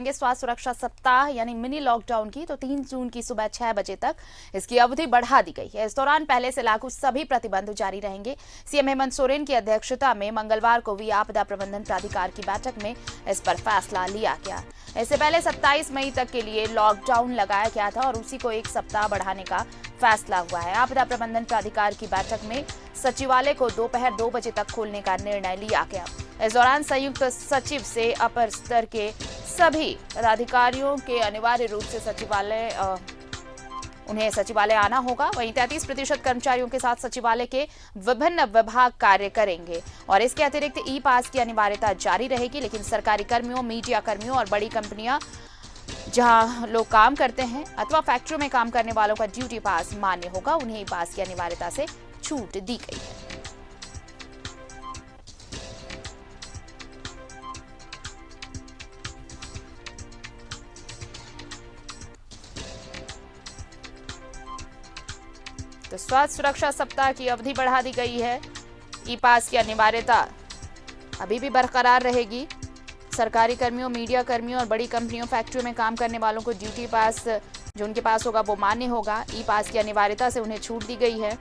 करेंगे स्वास्थ्य सुरक्षा सप्ताह यानी मिनी लॉकडाउन की, तो 3 जून की सुबह 6 बजे तक इसकी अवधि बढ़ा दी गई है। इस दौरान पहले से लागू सभी प्रतिबंध जारी रहेंगे। सीएम हेमंत सोरेन की अध्यक्षता में मंगलवार को हुई आपदा प्रबंधन प्राधिकार की बैठक में इस पर फैसला लिया गया। इससे पहले 27 मई तक के लिए लॉकडाउन लगाया गया था और उसी को 1 सप्ताह बढ़ाने का फैसला हुआ है। आपदा प्रबंधन प्राधिकार की बैठक में सचिवालय को दोपहर 2 बजे तक खोलने का निर्णय लिया गया। इस दौरान संयुक्त सचिव से अपर स्तर के सभी पदाधिकारियों के अनिवार्य रूप से उन्हें सचिवालय आना होगा। वहीं 33% कर्मचारियों के साथ सचिवालय के विभिन्न विभाग कार्य करेंगे और इसके अतिरिक्त ई पास की अनिवार्यता जारी रहेगी। लेकिन सरकारी कर्मियों, मीडिया कर्मियों और बड़ी कंपनियां जहां लोग काम करते हैं अथवा फैक्ट्रियों में काम करने वालों का ड्यूटी पास मान्य होगा, उन्हें ई पास की अनिवार्यता से छूट दी गई है। तो स्वास्थ्य सुरक्षा सप्ताह की अवधि बढ़ा दी गई है। ई पास की अनिवार्यता अभी भी बरकरार रहेगी। सरकारी कर्मियों, मीडिया कर्मियों और बड़ी कंपनियों, फैक्ट्रियों में काम करने वालों को ड्यूटी पास जो उनके पास होगा वो मान्य होगा। ई पास की अनिवार्यता से उन्हें छूट दी गई है।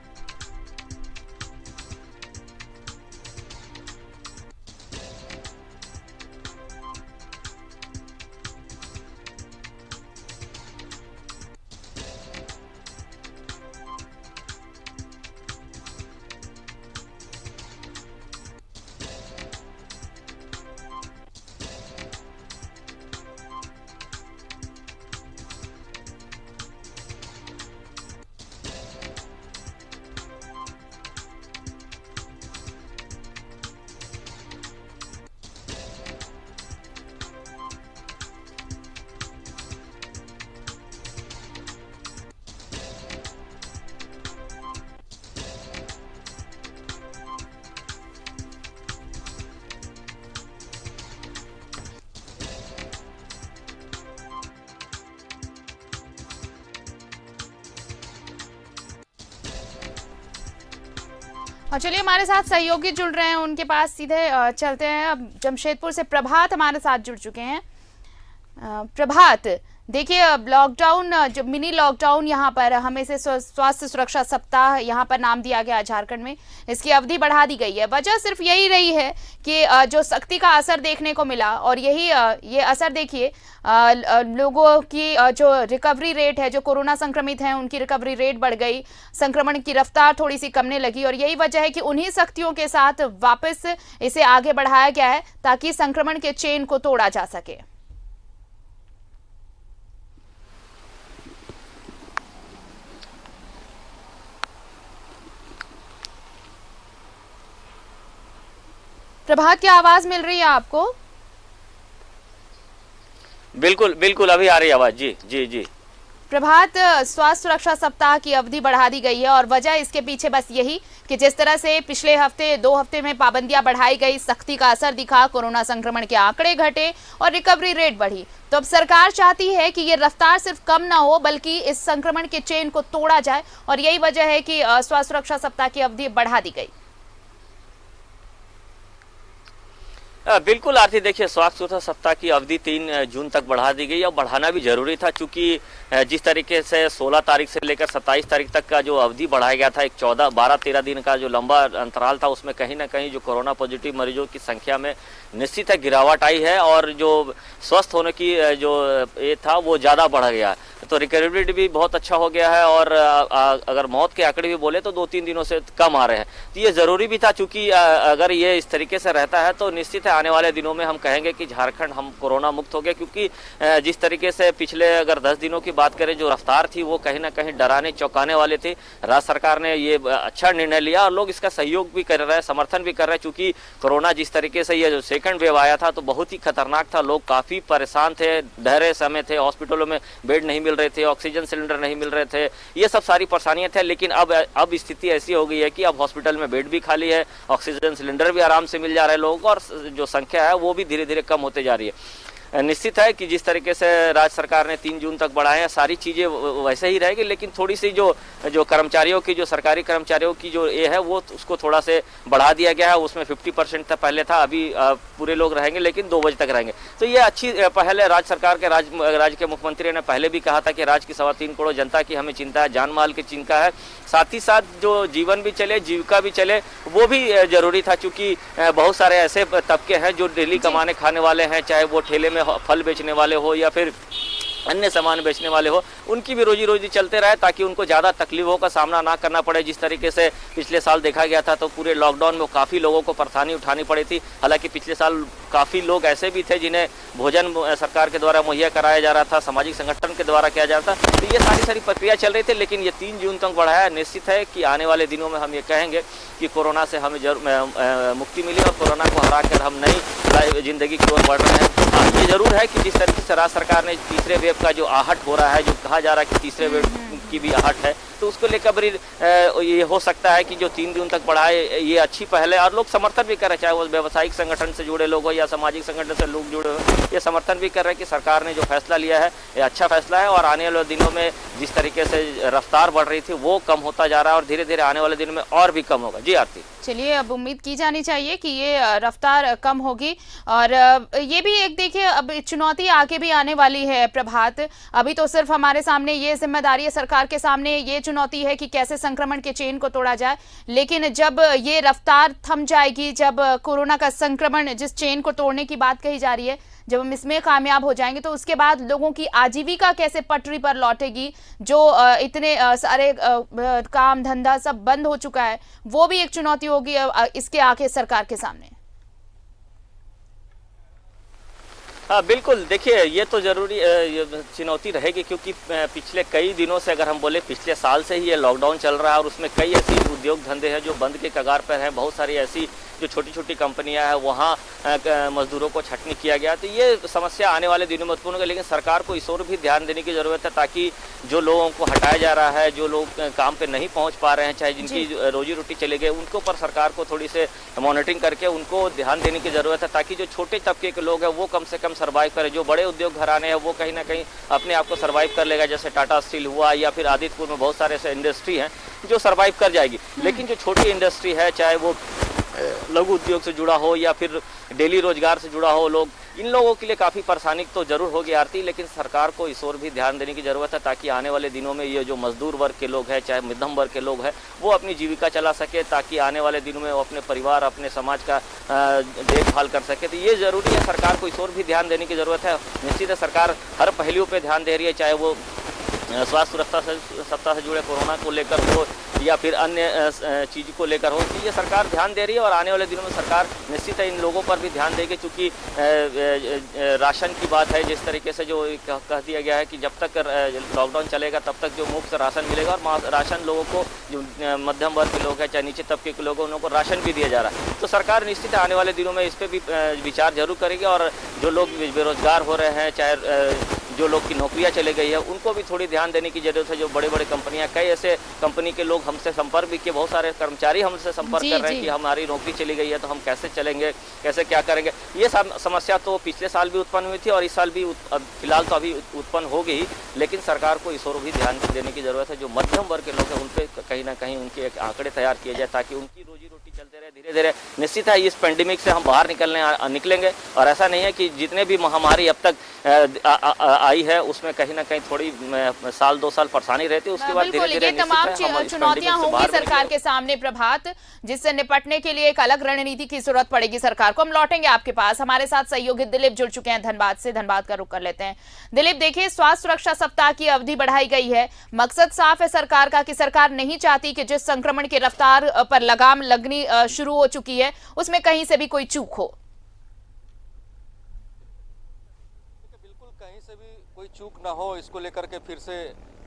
और चलिए हमारे साथ सहयोगी जुड़ रहे हैं, उनके पास सीधे चलते हैं। अब जमशेदपुर से प्रभात हमारे साथ जुड़ चुके हैं। प्रभात, देखिए अब लॉकडाउन, जो मिनी लॉकडाउन यहाँ पर हमें से स्वास्थ्य सुरक्षा सप्ताह यहाँ पर नाम दिया गया झारखंड में, इसकी अवधि बढ़ा दी गई है। वजह सिर्फ यही रही है कि जो सख्ती का असर देखने को मिला और ये असर देखिए लोगों की जो रिकवरी रेट है, जो कोरोना संक्रमित हैं उनकी रिकवरी रेट बढ़ गई, संक्रमण की रफ्तार थोड़ी सी कमने लगी और यही वजह है कि उन्हीं सख्तियों के साथ वापस इसे आगे बढ़ाया गया है ताकि संक्रमण के चेन को तोड़ा जा सके। प्रभात, क्या आवाज मिल रही है आपको? बिल्कुल बिल्कुल, अभी आ रही है आवाज। जी जी जी प्रभात, स्वास्थ्य सुरक्षा सप्ताह की अवधि बढ़ा दी गई है और वजह इसके पीछे बस यही कि जिस तरह से पिछले हफ्ते 2 हफ्ते में पाबंदियां बढ़ाई गई, सख्ती का असर दिखा, कोरोना संक्रमण के आंकड़े घटे और रिकवरी रेट बढ़ी। तो अब सरकार चाहती है कि ये रफ्तार सिर्फ कम ना हो बल्कि इस संक्रमण के चेन को तोड़ा जाए और यही वजह है कि स्वास्थ्य सुरक्षा सप्ताह की अवधि बढ़ा दी गई। बिल्कुल आरती, देखिए स्वास्थ्य सुरक्षा सप्ताह की अवधि 3 जून तक बढ़ा दी गई और बढ़ाना भी जरूरी था, क्योंकि जिस तरीके से 16 तारीख से लेकर 27 तारीख तक का जो अवधि बढ़ाया गया था, एक 12-13 दिन का जो लंबा अंतराल था, उसमें कहीं ना कहीं जो कोरोना पॉजिटिव मरीजों की संख्या में निश्चित है गिरावट आई है और जो स्वस्थ होने की जो ये था वो ज़्यादा बढ़ गया। तो रिकवरी रेट भी बहुत अच्छा हो गया है और अगर मौत के आंकड़े भी बोले तो 2-3 दिनों से कम आ रहे हैं। तो ये ज़रूरी भी था, क्योंकि अगर ये इस तरीके से रहता है तो निश्चित है आने वाले दिनों में हम कहेंगे कि झारखंड हम कोरोना मुक्त हो गए, क्योंकि जिस तरीके से पिछले अगर 10 दिनों की बात करें जो रफ्तार थी वो कहीं ना कहीं डराने चौंकाने वाले थे। राज्य सरकार ने ये अच्छा निर्णय लिया और लोग इसका सहयोग भी कर रहे हैं, समर्थन भी कर रहे हैं, क्योंकि कोरोना जिस तरीके से ये जो सेकंड वेव आया था तो बहुत ही खतरनाक था। लोग काफ़ी परेशान थे, डरे समय थे, हॉस्पिटलों में बेड नहीं मिल रहे थे, ऑक्सीजन सिलेंडर नहीं मिल रहे थे, ये सब सारी परेशानियां थे। लेकिन अब स्थिति ऐसी हो गई है कि अब हॉस्पिटल में बेड भी खाली है, ऑक्सीजन सिलेंडर भी आराम से मिल जा रहे हैं लोगों को और जो संख्या है वो भी धीरे धीरे कम होते जा रही है। निश्चित है कि जिस तरीके से राज्य सरकार ने 3 जून तक बढ़ाए हैं, सारी चीज़ें वैसे ही रहेगी, लेकिन थोड़ी सी जो कर्मचारियों की, जो सरकारी कर्मचारियों की जो ये है वो उसको थोड़ा से बढ़ा दिया गया है। उसमें 50% तक पहले था, अभी पूरे लोग रहेंगे लेकिन 2 बजे तक रहेंगे। तो ये अच्छी पहल है राज्य सरकार के। राज्य के मुख्यमंत्री ने पहले भी कहा था कि राज्य की 3.25 करोड़ जनता की हमें चिंता है, जान माल की चिंता है, साथ ही साथ जो जीवन भी चले, जीविका भी चले, वो भी जरूरी था। क्योंकि बहुत सारे ऐसे तबके हैं जो डेली कमाने खाने वाले हैं, चाहे वो ठेले में फल बेचने वाले हो या फिर अन्य सामान बेचने वाले हो, उनकी भी रोजी रोटी चलते रहे ताकि उनको ज़्यादा तकलीफों का सामना ना करना पड़े। जिस तरीके से पिछले साल देखा गया था तो पूरे लॉकडाउन में काफ़ी लोगों को परेशानी उठानी पड़ी थी। हालांकि पिछले साल काफ़ी लोग ऐसे भी थे जिन्हें भोजन सरकार के द्वारा मुहैया कराया जा रहा था, सामाजिक संगठन के द्वारा किया जा रहा था। तो ये सारी प्रक्रिया चल रही थी, लेकिन ये 3 जून तक बढ़ाया। निश्चित है कि आने वाले दिनों में हम ये कहेंगे कि कोरोना से हमें मुक्ति मिली और कोरोना को हरा कर हम नई जिंदगी की ओर बढ़ रहे हैं। हाँ, ये जरूर है कि जिस तरीके से राज्य सरकार ने तीसरे वेव का जो आहट हो रहा है, जो कहा जा रहा है कि तीसरे वेव की भी आहट है, तो उसको लेकर बड़ी ये हो सकता है कि जो 3 जून तक बढ़ाए, ये अच्छी पहल है और लोग समर्थन भी कर रहे हैं। चाहे वो व्यवसायिक संगठन से जुड़े लोग हो या सामाजिक संगठन से लोग जुड़े हो, ये समर्थन भी कर रहे हैं कि सरकार ने जो फैसला लिया है ये अच्छा फैसला है। और आने वाले दिनों में जिस तरीके से रफ्तार बढ़ रही थी वो कम होता जा रहा है और धीरे धीरे आने वाले दिनों में और भी कम होगा। जी आरती। चलिए, अब उम्मीद की जानी चाहिए कि ये रफ्तार कम होगी। और ये भी एक देखिए, अब चुनौती आगे भी आने वाली है प्रभात। अभी तो सिर्फ हमारे सामने ये जिम्मेदारी है, सरकार के सामने ये चुनौती है कि कैसे संक्रमण के चेन को तोड़ा जाए। लेकिन जब ये रफ्तार थम जाएगी, जब कोरोना का संक्रमण जिस चेन को तोड़ने की बात कही जा रही है, जब हम इसमें कामयाब हो जाएंगे तो उसके बाद लोगों की आजीविका कैसे पटरी पर लौटेगी। जो इतने सारे काम धंधा सब बंद हो चुका है, वो भी एक चुनौती होगी इसके आगे सरकार के सामने। हाँ बिल्कुल, देखिए ये तो जरूरी चुनौती रहेगी, क्योंकि पिछले कई दिनों से, अगर हम बोले पिछले साल से ही ये लॉकडाउन चल रहा है और उसमें कई ऐसी उद्योग धंधे हैं जो बंद के कगार पर हैं। बहुत सारी ऐसी जो छोटी छोटी कंपनियां हैं वहाँ मजदूरों को छटनी किया गया। तो ये समस्या आने वाले दिनों में उत्पन्न होगी, लेकिन सरकार को इस ओर भी ध्यान देने की ज़रूरत है ताकि जो लोगों को हटाया जा रहा है, जो लोग काम पे नहीं पहुँच पा रहे हैं, चाहे जिनकी रोजी रोटी चले गए, उनके ऊपर सरकार को थोड़ी से मॉनिटरिंग करके उनको ध्यान देने की ज़रूरत है ताकि जो छोटे तबके के लोग हैं वो कम से कम सर्वाइव करें। जो बड़े उद्योग घराने हैं वो कहीं ना कहीं अपने आप को सर्वाइव कर लेगा, जैसे टाटा स्टील हुआ या फिर आदित्यपुर में बहुत सारे ऐसे इंडस्ट्री हैं जो सर्वाइव कर जाएगी। लेकिन जो छोटी इंडस्ट्री है, चाहे वो लघु उद्योग से जुड़ा हो या फिर डेली रोजगार से जुड़ा हो लोग, इन लोगों के लिए काफ़ी परेशानी तो जरूर होगी आरती। लेकिन सरकार को इस ओर भी ध्यान देने की ज़रूरत है ताकि आने वाले दिनों में ये जो मजदूर वर्ग के लोग हैं, चाहे मध्यम वर्ग के लोग हैं, वो अपनी जीविका चला सके, ताकि आने वाले दिनों में वो अपने परिवार, अपने समाज का देखभाल कर सके। तो ये ज़रूरी है, सरकार को इस ओर भी ध्यान देने की ज़रूरत है। निश्चित है, सरकार हर पहलुओं पर ध्यान दे रही है, चाहे वो स्वास्थ्य सुरक्षा सप्ताह से जुड़े कोरोना को लेकर हो या फिर अन्य चीज़ को लेकर हो। तो ये सरकार ध्यान दे रही है और आने वाले दिनों में सरकार निश्चित है इन लोगों पर भी ध्यान देगी, क्योंकि राशन की बात है। जिस तरीके से जो कह दिया गया है कि जब तक लॉकडाउन चलेगा तब तक जो मुफ्त राशन मिलेगा, और राशन लोगों को, जो मध्यम वर्ग के लोग हैं, चाहे नीचे तबके के लोग हैं, उन लोगों को राशन भी दिया जा रहा है। तो सरकार निश्चित है आने वाले दिनों में इस पर भी विचार जरूर करेगी और जो लोग बेरोजगार हो रहे हैं, चाहे जो लोग की नौकरियां चले गई है, उनको भी थोड़ी ध्यान देने की जरूरत है। जो बड़े बड़े कंपनियां, कई ऐसे कंपनी के लोग हमसे संपर्क भी किए, बहुत सारे कर्मचारी हमसे संपर्क कर रहे हैं कि हमारी नौकरी चली गई है तो हम कैसे चलेंगे, कैसे क्या करेंगे। ये समस्या तो पिछले साल भी उत्पन्न हुई थी और इस साल भी फिलहाल तो अभी उत्पन्न हो गई, लेकिन सरकार को इस ओर भी ध्यान देने की जरूरत है। जो मध्यम वर्ग के लोग हैं उन पर कहीं ना कहीं उनके एक आंकड़े तैयार किए जाए ताकि उनकी रोजी रोटी चलते रहे। धीरे धीरे निश्चित है इस पेंडेमिक से हम बाहर निकलेंगे और ऐसा नहीं है कि जितने भी महामारी अब तक आई है उसमें कहीं ना कहीं थोड़ी साल 2 साल परेशानी रहती है, उसके बाद धीरे धीरे तमाम चुनौतियां होंगी सरकार के सामने प्रभात, जिससे निपटने के लिए एक अलग रणनीति की जरूरत पड़ेगी सरकार को। हम लौटेंगे आपके पास, हमारे साथ सहयोगी दिलीप जुड़ चुके हैं धनबाद से। धनबाद का रुख कर लेते हैं। दिलीप, देखिए, स्वास्थ्य सुरक्षा सप्ताह की अवधि बढ़ाई गई है। मकसद साफ है सरकार का कि सरकार नहीं चाहती कि जिस संक्रमण की रफ्तार पर लगाम लगनी शुरू हो चुकी है उसमें कहीं से भी कोई चूक हो। कहीं से भी कोई चूक ना हो, इसको लेकर के फिर से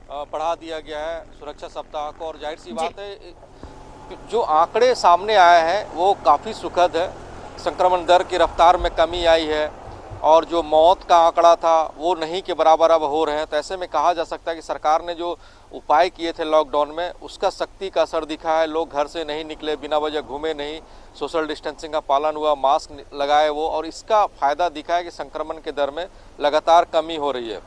बढ़ा दिया गया है सुरक्षा सप्ताह को। और जाहिर सी बात है, जो आंकड़े सामने आए हैं वो काफ़ी सुखद है। संक्रमण दर की रफ्तार में कमी आई है, और जो मौत का आंकड़ा था वो नहीं के बराबर अब हो रहे हैं। तो ऐसे में कहा जा सकता है कि सरकार ने जो उपाय किए थे लॉकडाउन में, उसका सख्ती का असर दिखा है। लोग घर से नहीं निकले, बिना वजह घूमे नहीं, सोशल डिस्टेंसिंग का पालन हुआ, मास्क लगाए वो, और इसका फायदा दिखा है कि संक्रमण के दर में लगातार कमी हो रही है।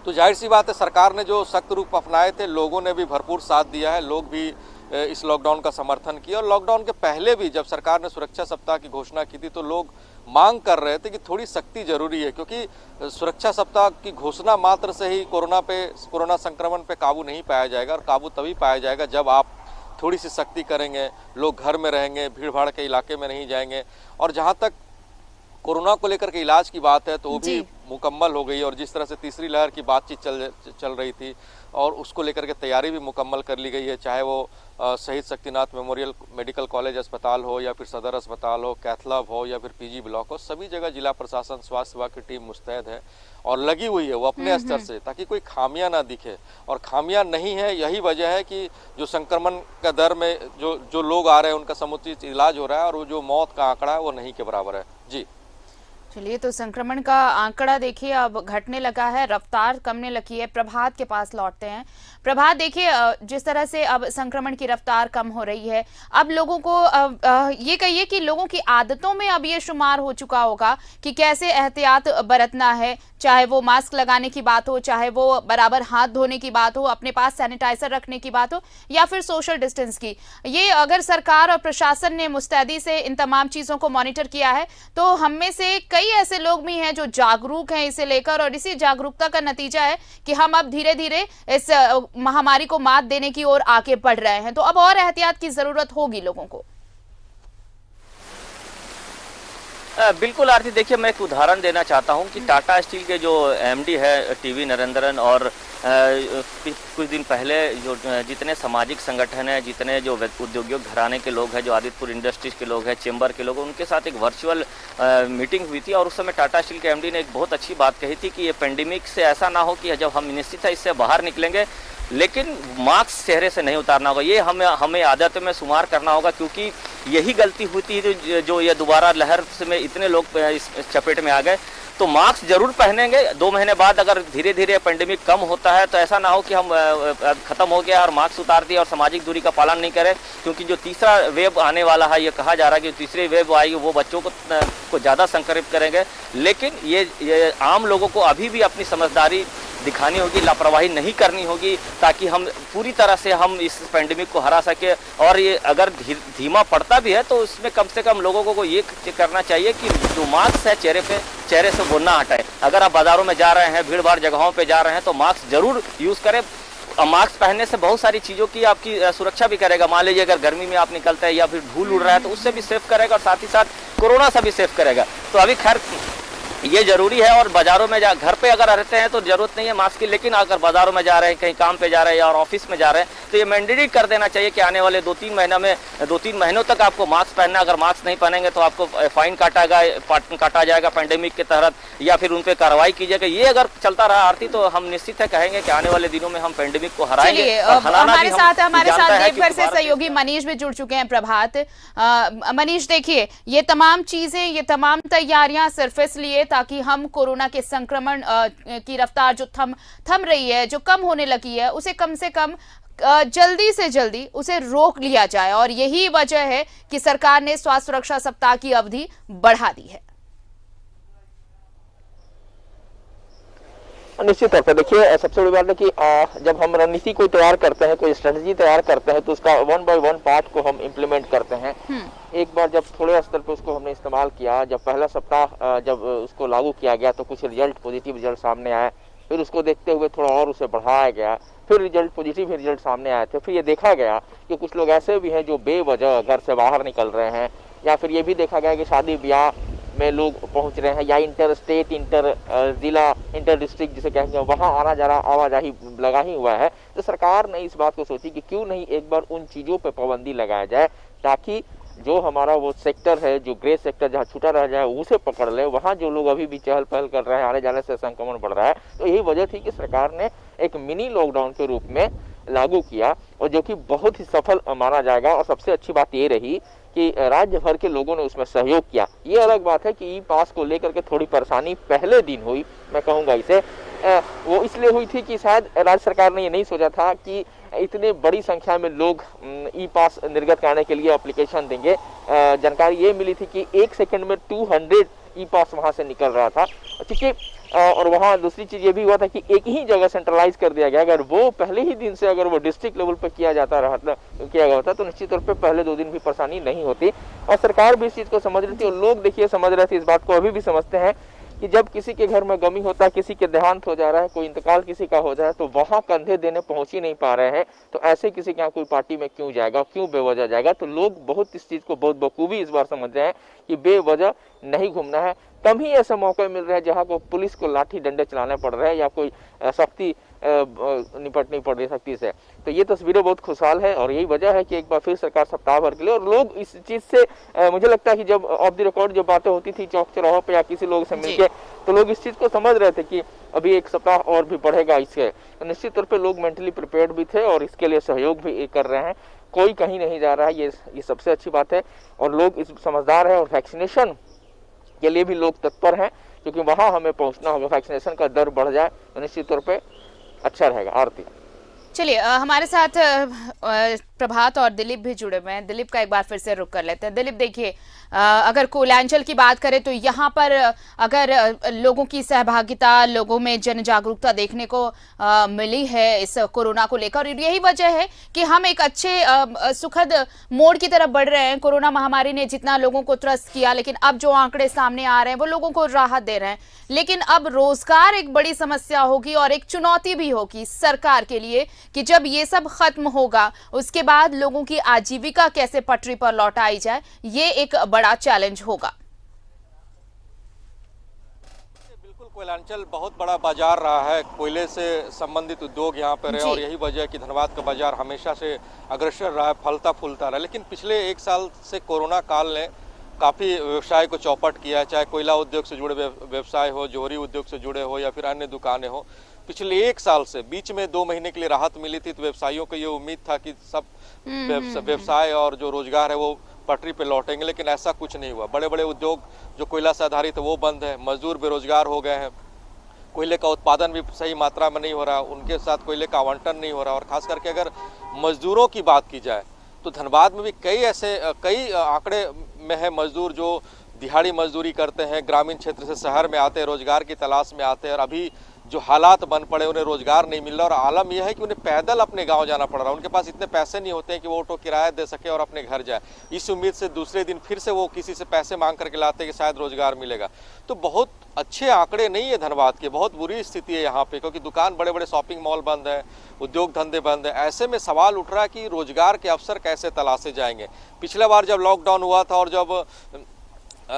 तो जाहिर सी बात है, सरकार ने जो सख्त रूप अपनाए थे, लोगों ने भी भरपूर साथ दिया है। लोग भी इस लॉकडाउन का समर्थन किया, और लॉकडाउन के पहले भी जब सरकार ने सुरक्षा सप्ताह की घोषणा की थी तो लोग मांग कर रहे थे कि थोड़ी सख्ती जरूरी है, क्योंकि सुरक्षा सप्ताह की घोषणा मात्र से ही कोरोना संक्रमण पे काबू नहीं पाया जाएगा, और काबू तभी पाया जाएगा जब आप थोड़ी सी सख्ती करेंगे, लोग घर में रहेंगे, भीड़ भाड़ के इलाके में नहीं जाएंगे। और जहाँ तक कोरोना को लेकर के इलाज की बात है तो वो भी मुकम्मल हो गई, और जिस तरह से तीसरी लहर की बातचीत चल रही थी और उसको लेकर के तैयारी भी मुकम्मल कर ली गई है, चाहे वो शहीद शक्तिनाथ मेमोरियल मेडिकल कॉलेज अस्पताल हो, या फिर सदर अस्पताल हो, कैथलैब हो, या फिर पीजी ब्लॉक हो, सभी जगह जिला प्रशासन, स्वास्थ्य विभाग की टीम मुस्तैद है और लगी हुई है वो अपने स्तर से, ताकि कोई खामियां ना दिखे। और खामियां नहीं है, यही वजह है कि जो संक्रमण का दर में जो लोग आ रहे हैं उनका समुचित इलाज हो रहा है, और वो जो मौत का आंकड़ा है वो नहीं के बराबर है। जी चलिए, तो संक्रमण का आंकड़ा देखिए अब घटने लगा है, रफ्तार कमने लगी है। प्रभात के पास लौटते हैं। प्रभात, देखिए जिस तरह से अब संक्रमण की रफ्तार कम हो रही है, अब लोगों को ये कहिए कि लोगों की आदतों में अब ये शुमार हो चुका होगा कि कैसे एहतियात बरतना है, चाहे वो मास्क लगाने की बात हो, चाहे वो बराबर हाथ धोने की बात हो, अपने पास सैनिटाइजर रखने की बात हो, या फिर सोशल डिस्टेंस की। ये अगर सरकार और प्रशासन ने मुस्तैदी से इन तमाम चीज़ों को मॉनिटर किया है तो हम में से कई ऐसे लोग भी हैं जो जागरूक हैं इसे लेकर, और इसी जागरूकता का नतीजा है कि हम अब धीरे धीरे इस महामारी को मात देने की ओर आगे बढ़ रहे हैं। तो अब और एहतियात की जरूरत होगी लोगों को। बिल्कुल आरती, देखिए मैं एक उदाहरण देना चाहता हूं कि टाटा स्टील के जो एमडी है टीवी नरेंद्रन, और कुछ दिन पहले जो जितने सामाजिक संगठन हैं, जितने जो उद्योगिक घराने के लोग हैं, जो आदित्यपुर इंडस्ट्रीज के लोग हैं, चेंबर के लोग हैं, उनके साथ एक वर्चुअल मीटिंग हुई थी। और उस समय टाटा स्टील के एमडी ने एक बहुत अच्छी बात कही थी कि ये पेंडेमिक से ऐसा ना हो कि जब हम निश्चित है इससे बाहर निकलेंगे लेकिन मास्क चेहरे से नहीं उतारना होगा। ये हमें आदत में शुमार करना होगा, क्योंकि यही गलती होती है जो ये दोबारा लहर में इतने लोग इस चपेट में आ गए। तो मास्क जरूर पहनेंगे। 2 महीने बाद अगर धीरे धीरे पेंडेमिक कम होता है तो ऐसा ना हो कि हम खत्म हो गया और मास्क उतार दिया और सामाजिक दूरी का पालन नहीं करें, क्योंकि जो तीसरा वेव आने वाला है, ये कहा जा रहा है कि तीसरी वेव आएगी वो बच्चों को ज़्यादा संक्रमित करेंगे। लेकिन ये आम लोगों को अभी भी अपनी समझदारी दिखानी होगी, लापरवाही नहीं करनी होगी, ताकि हम पूरी तरह से हम इस पेंडेमिक को हरा सके। और ये अगर धीमा पड़ता भी है तो उसमें कम से कम लोगों को ये करना चाहिए कि जो मास्क है चेहरे से वो ना हटाए। अगर आप बाजारों में जा रहे हैं, भीड़ भाड़ जगहों पे जा रहे हैं तो मास्क जरूर यूज़ करें। मास्क पहनने से बहुत सारी चीज़ों की आपकी सुरक्षा भी करेगा। मान लीजिए अगर गर्मी में आप निकलते हैं या फिर धूल उड़ रहा है तो उससे भी सेफ करेगा, और साथ ही साथ कोरोना से भी सेफ करेगा। तो अभी खैर ये जरूरी है। और बाजारों में घर पे अगर रहते हैं तो जरूरत नहीं है मास्क की, लेकिन अगर बाजारों में जा रहे हैं, कहीं काम पे जा रहे हैं या और ऑफिस में जा रहे हैं तो ये मैंडेटरी कर देना चाहिए कि आने वाले 2-3 महीनों तक आपको मास्क पहनना। अगर मास्क नहीं पहनेंगे तो आपको फाइन काटा जाएगा पेंडेमिक के तहत, या फिर उन पर कार्रवाई की जाएगी। ये अगर चलता रहा आरती तो हम निश्चित है कहेंगे कि आने वाले दिनों में हम पेंडेमिक को हराएंगे। हमारे साथ देवघर से सहयोगी मनीष भी जुड़ चुके हैं। प्रभात, मनीष, देखिए ये तमाम चीजें, ये तमाम तैयारियां सिर्फ इसलिए ताकि हम कोरोना के संक्रमण की रफ्तार जो थम रही है, जो कम होने लगी है, उसे कम से कम जल्दी से जल्दी उसे रोक लिया जाए। और यही वजह है कि सरकार ने स्वास्थ्य सुरक्षा सप्ताह की अवधि बढ़ा दी है। निश्चित तौर पर देखिए, सबसे बड़ी बात है कि जब हम रणनीति को तैयार करते हैं, कोई स्ट्रेटजी तैयार करते हैं, तो उसका 1 by 1 पार्ट को हम इम्प्लीमेंट करते हैं। एक बार जब थोड़े स्तर पर उसको हमने इस्तेमाल किया, जब पहला सप्ताह जब उसको लागू किया गया तो कुछ पॉजिटिव रिजल्ट सामने आए। फिर उसको देखते हुए थोड़ा और उसे बढ़ाया गया, फिर पॉजिटिव रिजल्ट सामने आए थे। फिर ये देखा गया कि कुछ लोग ऐसे भी हैं जो बेवजह घर से बाहर निकल रहे हैं, या फिर ये भी देखा गया कि शादी ब्याह में लोग पहुंच रहे हैं, या इंटर स्टेट, इंटर जिला, इंटर डिस्ट्रिक्ट जिसे कहेंगे, वहां आना जाना आवाजाही लगा ही हुआ है। तो सरकार ने इस बात को सोची कि क्यों नहीं एक बार उन चीजों पे पाबंदी लगाया जाए, ताकि जो हमारा वो सेक्टर है, जो ग्रे सेक्टर जहाँ छूटा रह जाए उसे पकड़ ले। वहाँ जो लोग अभी भी चहल पहल कर रहे हैं, आने जाने से संक्रमण बढ़ रहा है। तो यही वजह थी कि सरकार ने एक मिनी लॉकडाउन के रूप में लागू किया और जो कि बहुत ही सफल माना जाएगा। और सबसे अच्छी बात ये रही कि राज्य भर के लोगों ने उसमें सहयोग किया। ये अलग बात है कि ई पास को लेकर के थोड़ी परेशानी पहले दिन हुई, मैं कहूँगा इसे, वो इसलिए हुई थी कि शायद राज्य सरकार ने ये नहीं सोचा था कि इतने बड़ी संख्या में लोग ई पास निर्गत कराने के लिए एप्लीकेशन देंगे। जानकारी ये मिली थी कि 1 सेकंड में 200 ई पास वहां से निकल रहा था, क्योंकि और वहाँ दूसरी चीज ये भी हुआ था कि एक ही जगह सेंट्रलाइज कर दिया गया। अगर वो पहले ही दिन से अगर वो डिस्ट्रिक्ट लेवल पर किया गया होता तो निश्चित तौर पे पहले 2 दिन भी परेशानी नहीं होती। और सरकार भी इस चीज को समझ रही थी और लोग देखिए समझ रहे थे, इस बात को अभी भी समझते हैं कि जब किसी के घर में गमी होता है, किसी के देहांत हो जा रहा है, कोई इंतकाल किसी का हो जाए, तो वहां कंधे देने पहुंच ही नहीं पा रहे हैं, तो ऐसे किसी के यहाँ कोई पार्टी में क्यों जाएगा, क्यों बेवजह जाएगा। तो लोग बहुत इस चीज को बहुत बखूबी इस बार समझ रहे हैं कि बेवजह नहीं घूमना है। कम ही ऐसे मौके मिल रहे हैं जहाँ को पुलिस को लाठी डंडे चलाने पड़ रहे हैं या कोई सख्ती निपटनी पड़ रही सख्ती से। तो ये तस्वीरें बहुत खुशहाल है और यही वजह है कि एक बार फिर सरकार सप्ताह भर के लिए, और लोग इस चीज से मुझे लगता है कि जब ऑफ द रिकॉर्ड जो बातें होती थी चौक चौराहों पे या किसी लोग से मिलके, तो लोग इस चीज को समझ रहे थे कि अभी 1 सप्ताह और भी बढ़ेगा इससे। तो निश्चित तौर पे लोग मेंटली प्रिपेयर्ड भी थे और इसके लिए सहयोग भी कर रहे हैं। कोई कहीं नहीं जा रहा है, ये सबसे अच्छी बात है। और लोग इस समझदार है और वैक्सीनेशन के लिए भी लोग तत्पर हैं, क्योंकि वहां हमें पहुंचना होगा। वैक्सीनेशन का दर बढ़ जाए तो निश्चित तौर पे अच्छा रहेगा। आरती, चलिए हमारे साथ प्रभात और दिलीप भी जुड़े हुए हैं। दिलीप का एक बार फिर से रुक कर लेते हैं। दिलीप देखिए, अगर कोयलांचल की बात करें तो यहाँ पर अगर लोगों की सहभागिता, लोगों में जन जागरूकता देखने को मिली है इस कोरोना को लेकर, और यही वजह है कि हम एक अच्छे सुखद मोड़ की तरफ बढ़ रहे हैं। कोरोना महामारी ने जितना लोगों को त्रस्त किया, लेकिन अब जो आंकड़े सामने आ रहे हैं वो लोगों को राहत दे रहे हैं। लेकिन अब रोजगार एक बड़ी समस्या होगी और एक चुनौती भी होगी सरकार के लिए कि जब ये सब खत्म होगा उसके बाद लोगों की आजीविका कैसे पटरी पर लौटाई जाए, ये एक बड़ा चैलेंज होगा। बिल्कुल, कोयलांचल बहुत बड़ा बाजार रहा है, कोयले से संबंधित उद्योग यहाँ पर है और यही वजह है कि धनबाद का बाजार हमेशा से अग्रसर रहा है, फलता फूलता रहा। लेकिन पिछले 1 साल से कोरोना काल ने काफ़ी व्यवसाय को चौपट किया है, चाहे कोयला उद्योग से जुड़े व्यवसाय हो, जोहरी उद्योग से जुड़े हो या फिर अन्य दुकानें हो। पिछले 1 साल से बीच में 2 महीने के लिए राहत मिली थी, तो व्यवसायियों को ये उम्मीद था कि सब व्यवसाय और जो रोजगार है वो पटरी पे लौटेंगे, लेकिन ऐसा कुछ नहीं हुआ। बड़े बड़े उद्योग जो कोयला से आधारित है वो बंद है, मजदूर बेरोजगार हो गए हैं, कोयले का उत्पादन भी सही मात्रा में नहीं हो रहा, उनके साथ कोयले का आवंटन नहीं हो रहा। और खास करके अगर मजदूरों की बात की जाए तो धनबाद में भी कई आंकड़े में है मजदूर जो दिहाड़ी मजदूरी करते हैं, ग्रामीण क्षेत्र से शहर में आते हैं, रोजगार की तलाश में आते हैं, और अभी जो हालात बन पड़े उन्हें रोजगार नहीं मिल रहा। और आलम यह है कि उन्हें पैदल अपने गांव जाना पड़ रहा है, उनके पास इतने पैसे नहीं होते हैं कि वो ऑटो किराया दे सके और अपने घर जाए। इस उम्मीद से दूसरे दिन फिर से वो किसी से पैसे मांग करके लाते हैं कि शायद रोजगार मिलेगा। तो बहुत अच्छे आंकड़े नहीं है धनबाद के, बहुत बुरी स्थिति है यहाँ पे, क्योंकि दुकान, बड़े बड़े शॉपिंग मॉल बंद है, उद्योग धंधे बंद है। ऐसे में सवाल उठ रहा है कि रोजगार के अवसर कैसे तलाशे जाएंगे। पिछला बार जब लॉकडाउन हुआ था और जब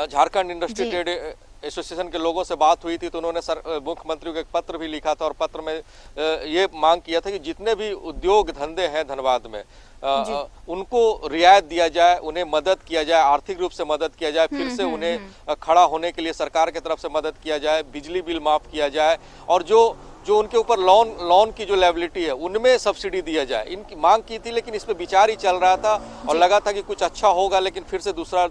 झारखंड इंडस्ट्री ट्रेड एसोसिएशन के लोगों से बात हुई थी तो उन्होंने मुख्यमंत्री को एक पत्र भी लिखा था और पत्र में ये मांग किया था कि जितने भी उद्योग धंधे हैं धनबाद में उनको रियायत दिया जाए, उन्हें मदद किया जाए, आर्थिक रूप से मदद किया जाए, फिर से उन्हें खड़ा होने के लिए सरकार की तरफ से मदद किया जाए, बिजली बिल माफ किया जाए, और जो उनके ऊपर लोन की जो लायबिलिटी है उनमें सब्सिडी दिया जाए। इनकी मांग की थी, लेकिन इस पे विचार ही चल रहा था और लगा था कि कुछ अच्छा होगा। लेकिन फिर से दूसरा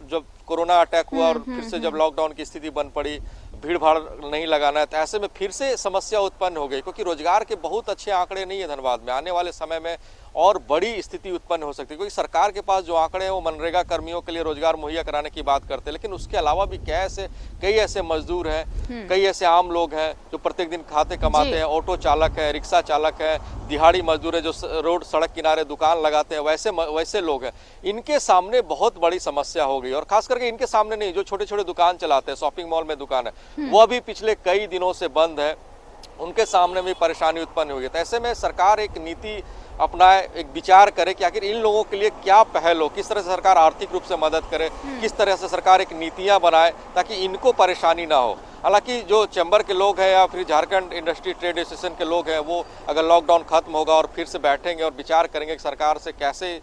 जब कोरोना अटैक हुआ और फिर से जब लॉकडाउन की स्थिति बन पड़ी, भीड़ भाड़ नहीं लगाना है, तो ऐसे में फिर से समस्या उत्पन्न हो गई, क्योंकि रोजगार के बहुत अच्छे आंकड़े नहीं है धनबाद में। आने वाले समय में और बड़ी स्थिति उत्पन्न हो सकती है, क्योंकि सरकार के पास जो आंकड़े हैं वो मनरेगा कर्मियों के लिए रोजगार मुहैया कराने की बात करते हैं, लेकिन उसके अलावा भी कई ऐसे मजदूर हैं, कई ऐसे आम लोग हैं जो प्रत्येक दिन खाते कमाते हैं, ऑटो चालक है, रिक्शा चालक है, दिहाड़ी मजदूर है जो रोड सड़क किनारे दुकान लगाते हैं, वैसे लोग हैं। इनके सामने बहुत बड़ी समस्या हो गई, और खास करके इनके सामने नहीं, जो छोटे छोटे दुकान चलाते हैं, शॉपिंग मॉल में दुकान है, वो अभी पिछले कई दिनों से बंद है, उनके सामने भी परेशानी उत्पन्न हुई है। तो ऐसे में सरकार एक नीति अपनाए, एक विचार करे कि आखिर इन लोगों के लिए क्या पहल हो, किस तरह से सरकार आर्थिक रूप से मदद करे, किस तरह से सरकार एक नीतियां बनाए ताकि इनको परेशानी ना हो। हालांकि जो चैम्बर के लोग हैं या फिर झारखंड इंडस्ट्री ट्रेड एसोसिएशन के लोग हैं, वो अगर लॉकडाउन खत्म होगा और फिर से बैठेंगे और विचार करेंगे कि सरकार से कैसे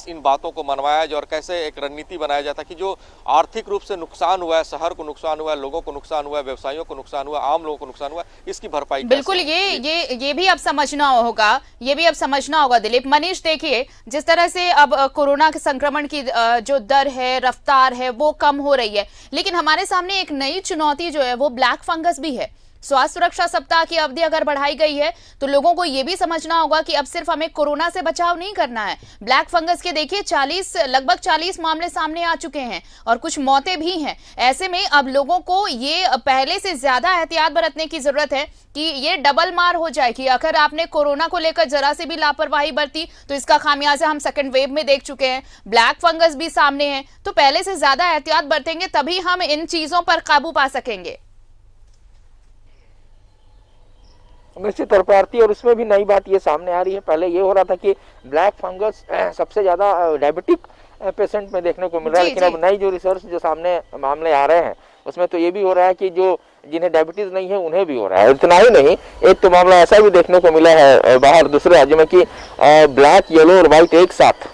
इन बातों को मनवाया जाए और कैसे एक रणनीति बनाया जाता कि जो आर्थिक रूप से नुकसान हुआ है, शहर को नुकसान हुआ है, लोगों को नुकसान हुआ है, व्यवसायियों को नुकसान हुआ, आम लोगों को नुकसान हुआ, इसकी भरपाई बिल्कुल। ये भी अब समझना होगा, ये भी अब समझना होगा दिलीप। मनीष, देखिए जिस तरह से अब कोरोना के संक्रमण की जो दर है, रफ्तार है, वो कम हो रही है, लेकिन हमारे सामने एक नई चुनौती जो है वो ब्लैक फंगस भी है। स्वास्थ्य सुरक्षा सप्ताह की अवधि अगर बढ़ाई गई है तो लोगों को यह भी समझना होगा कि अब सिर्फ हमें कोरोना से बचाव नहीं करना है। ब्लैक फंगस के देखिए लगभग 40 मामले सामने आ चुके हैं और कुछ मौतें भी हैं। ऐसे में अब लोगों को ये पहले से ज्यादा एहतियात बरतने की जरूरत है कि ये डबल मार हो जाए कि अगर आपने कोरोना को लेकर जरा से भी लापरवाही बरती तो इसका खामियाजा हम सेकंड वेव में देख चुके हैं। ब्लैक फंगस भी सामने है, तो पहले से ज्यादा एहतियात बरतेंगे तभी हम इन चीजों पर काबू पा सकेंगे। निश्चित तौर पर आरती, और उसमें भी नई बात ये सामने आ रही है। पहले ये हो रहा था कि ब्लैक फंगस सबसे ज्यादा डायबिटिक पेशेंट में देखने को मिल रहा है, लेकिन अब नई जो रिसर्च जो सामने मामले आ रहे हैं उसमें तो ये भी हो रहा है कि जो जिन्हें डायबिटीज नहीं है उन्हें भी हो रहा है। इतना ही नहीं, एक तो मामला ऐसा भी देखने को मिला है बाहर दूसरे राज्य में कि ब्लैक, येलो और व्हाइट एक साथ,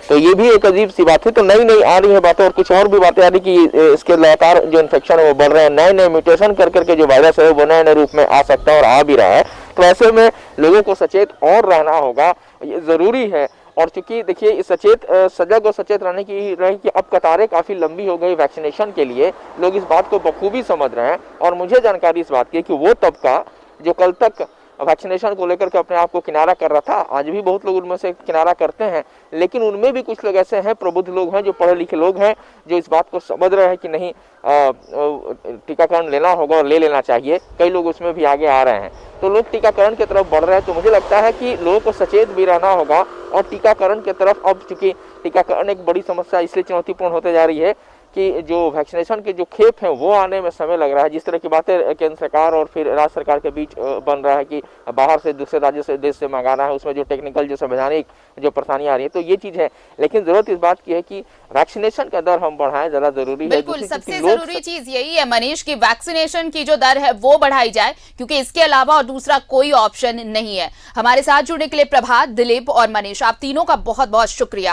तो ये भी एक अजीब सी बात है। तो नई नई आ रही है बातें और कुछ और भी बातें आ रही कि इसके लगातार जो इन्फेक्शन है वो बढ़ रहे हैं, नए नए म्यूटेशन कर करके जो वायरस है वो नए नए रूप में आ सकता है और आ भी रहा है। तो ऐसे में लोगों को सचेत और रहना होगा, ये जरूरी है। और चूंकि देखिए इस सजग और सचेत रहने की रही कि अब कतारें काफी लंबी हो गई वैक्सीनेशन के लिए, लोग इस बात को बखूबी समझ रहे हैं। और मुझे जानकारी इस बात की कि वो तबका जो कल तक वैक्सीनेशन को लेकर के अपने आप को किनारा कर रहा था, आज भी बहुत लोग उनमें से किनारा करते हैं, लेकिन उनमें भी कुछ लोग ऐसे हैं, प्रबुद्ध लोग हैं, जो पढ़े लिखे लोग हैं, जो इस बात को समझ रहे हैं कि नहीं टीकाकरण लेना होगा और ले लेना चाहिए। कई लोग उसमें भी आगे आ रहे हैं, तो लोग टीकाकरण की तरफ बढ़ रहे हैं। तो मुझे लगता है कि लोगों को सचेत भी रहना होगा और टीकाकरण की तरफ, अब चूंकि टीकाकरण एक बड़ी समस्या इसलिए चुनौतीपूर्ण होते जा रही है कि जो वैक्सीनेशन के जो खेप हैं वो आने में समय लग रहा है। जिस तरह की बातें केंद्र सरकार और फिर राज्य सरकार के बीच बन रहा है कि बाहर से दूसरे राज्य से देश से मंगाना है, उसमें जो टेक्निकल जो संवैधानिक जो परेशानियां आ रही है, तो ये चीज है। लेकिन जरूरत इस बात की है कि वैक्सीनेशन का दर हम बढ़ाएं, ज्यादा जरूरी है। बिल्कुल, सबसे जरूरी चीज यही है मनीष की वैक्सीनेशन की जो दर है वो बढ़ाई जाए, क्योंकि इसके अलावा और दूसरा कोई ऑप्शन नहीं है। हमारे साथ जुड़ने के लिए प्रभात, दिलीप और मनीष, आप तीनों का बहुत बहुत शुक्रिया।